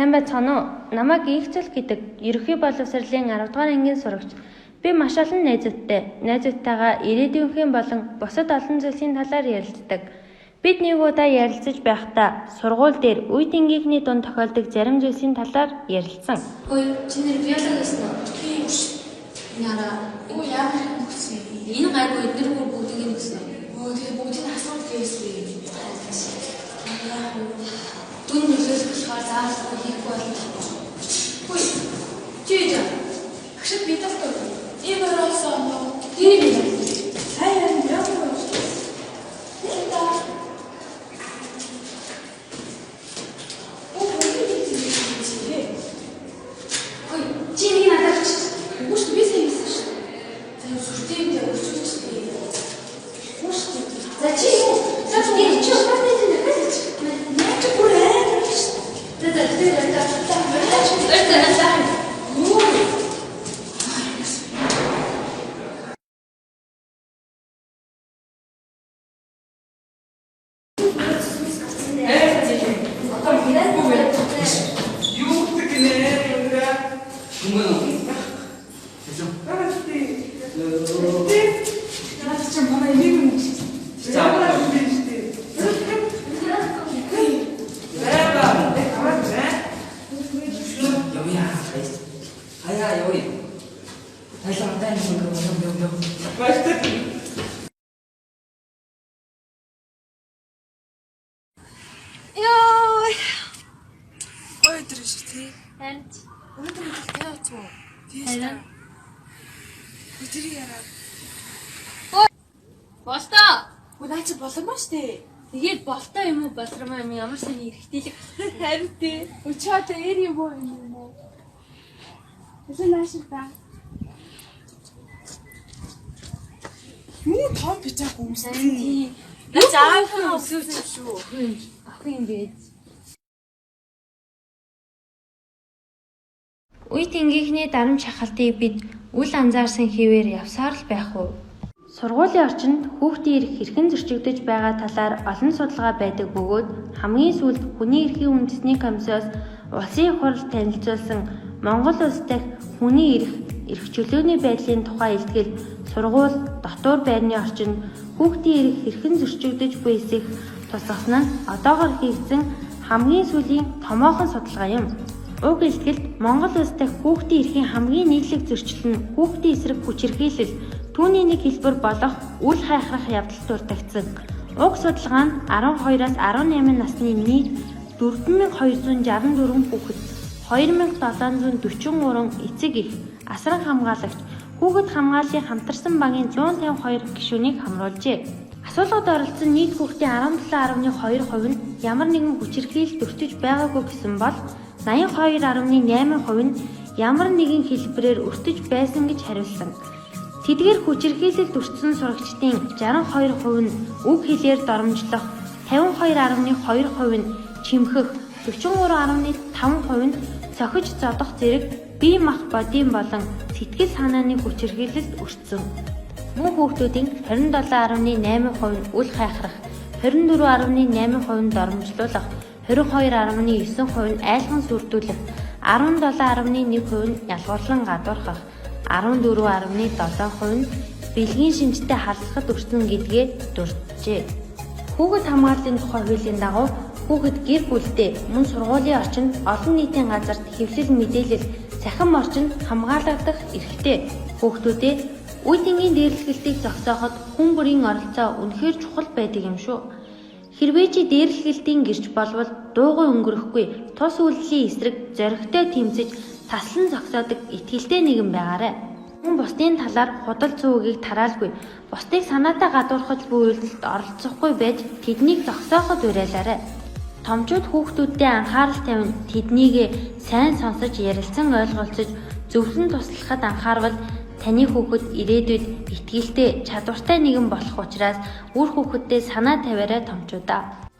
Сайн байцгаана уу? Намайг Игцэл гэдэг ерөнхий боловсролын 10 дугаар ангийн сурагч. Би маш олон найзуудтайгаа ирээдүйнхийн болон бусад олон зүйлсийн талаар ярилцдаг. Бид нэг удаа ярилцаж байхдаа сургууль дээр үе тэнгийнхний дунд тохиолдог зарим зүйлсийн талаар ярилцсан. Ой, чи нэр биологи гэсэн үү? Тийм үү. Яра, ямар гэсэн юм? Энэ гайгүй эдгэргүй бүгдийг юм гэсэн. Тэгээ бүгдийг асуулт хийсэн. Дүн нөлөөлөх болохоор заавал хийхгүй болно. Ой, чи яа? Ахшид би тастай. Энэ ороосон. Тэр би. Сайн юм яа. Болтоо. Наач боломоо штэ. Тэгээд болтоо юм уу болромоо юм ямар сони эргэжлэг. Харин тий. Өчөөд эр юм уу? Эсэ наашиг та. Юу том бичээх хүмүүстэй. Тий. Заавал өсөөсөн шүү. Ах юм бэ. Үе тэнгийнхний дарамт шахалтыг бид үл анзаарсан хэвээр явсаар л байх уу? Сургуулийн орчинд хүүхдийн эрх хэрхэн зөрчигдөж байгаа талаар олон судалгаа байдаг бөгөөд хамгийн сүүлд хүний эрхийн үндэсний комиссоос улсын хурал танилцуулсан Монгол улс дахь хүний эрх чөлөөний байдлын тухай илтгэл сургууль дотор байрны орчинд хүүхдийн эрх хэрхэн зөрчигдөж буй эсэх тусгасан нь одоогоор хийгдсэн хамгийн сүүлийн томоохон судалгаа юм. Уг илтгэлд Монгол улс дахь хүүхдийн эрхийн хамгийн нийтлэг зөрчил нь хүүхдийн эсрэг хүчирхийлэл түүний нэг хэлбэр болох үл хайхрах явдал дурддагдсан. Уг судалгаа нь 12-аас 18 насны нийт 4264 хүүхэд, 2743 эцэг эх, асран хамгаалагч, хүүхэд хамгааллын хамтарсан багийн 152 гишүүнийг хамруулжээ. Асуулгад оролцсон нийт хүүхдийн 17.2% нь ямар нэгэн хүчирхийлэлд өртөж байгаагүй гэсэн бол 82.8% нь ямар нэгэн хэлбэрээр өртөж байсан гэж хариулсан. Тэдгээр хүчирхийлэлд өртсөн сурагчдын 62% нь үг хэлээр доромжлох, 52.2% нь чимхэх, 43.5% нь цохиж зодох зэрэг бие мах бодийн болон сэтгэл санааны хүчирхийлэлд өртсөн. Мөн хүүхдүүдийн 27.8% нь үл хайхрах, 24.8% нь доромжлуулах, 22.9% нь айлган сүрдүүлэх, 17.1% нь ялгуурлан гадуурхах, 14.7% нь бэлгийн шинжтэй халдлагад өртсөн гэдгээ дурджээ. Хүүхэд хамгааллын тухай хуулийн дагуу хүүхэд гэр бүлдээ мөн сургуулийн орчинд олон нийтийн газарт хэвлэл мэдээлэл цахим орчинд хамгаалагдах эрхтэй. Хүүхдүүдээ үе тэнгийн дээрлэхэлтийг зогсооход хүн бүрийн оролцоо үнэхээр чухал байдаг юм шүү. Хэрвээ чи дээрлэхэлтийн гэрч болвол дуугүй өнгөрөхгүй тус үйлдлийн эсрэг зоригтой тэмцэж таслан зогсоодог итгэлтэй нэгэн байгаарай. Хүн бусдын талаар худал зүүгийг тараалгүй, бусдыг санаатай гадуурхаж буй үйлдэлд оролцохгүй байж тэднийг зогсооход уриалаарай. Томчууд хүүхдүүдтэй анхаарал тавина, тэднийг сайн сонсож ярилцсан ойлголцож зөвлөн туслахад анхаарвал таны хүүхэд ирээдүйд итгэлтэй, чадвартай нэгэн болох учраас үр хүүхэдтэй санаа тавиарай томчуудаа.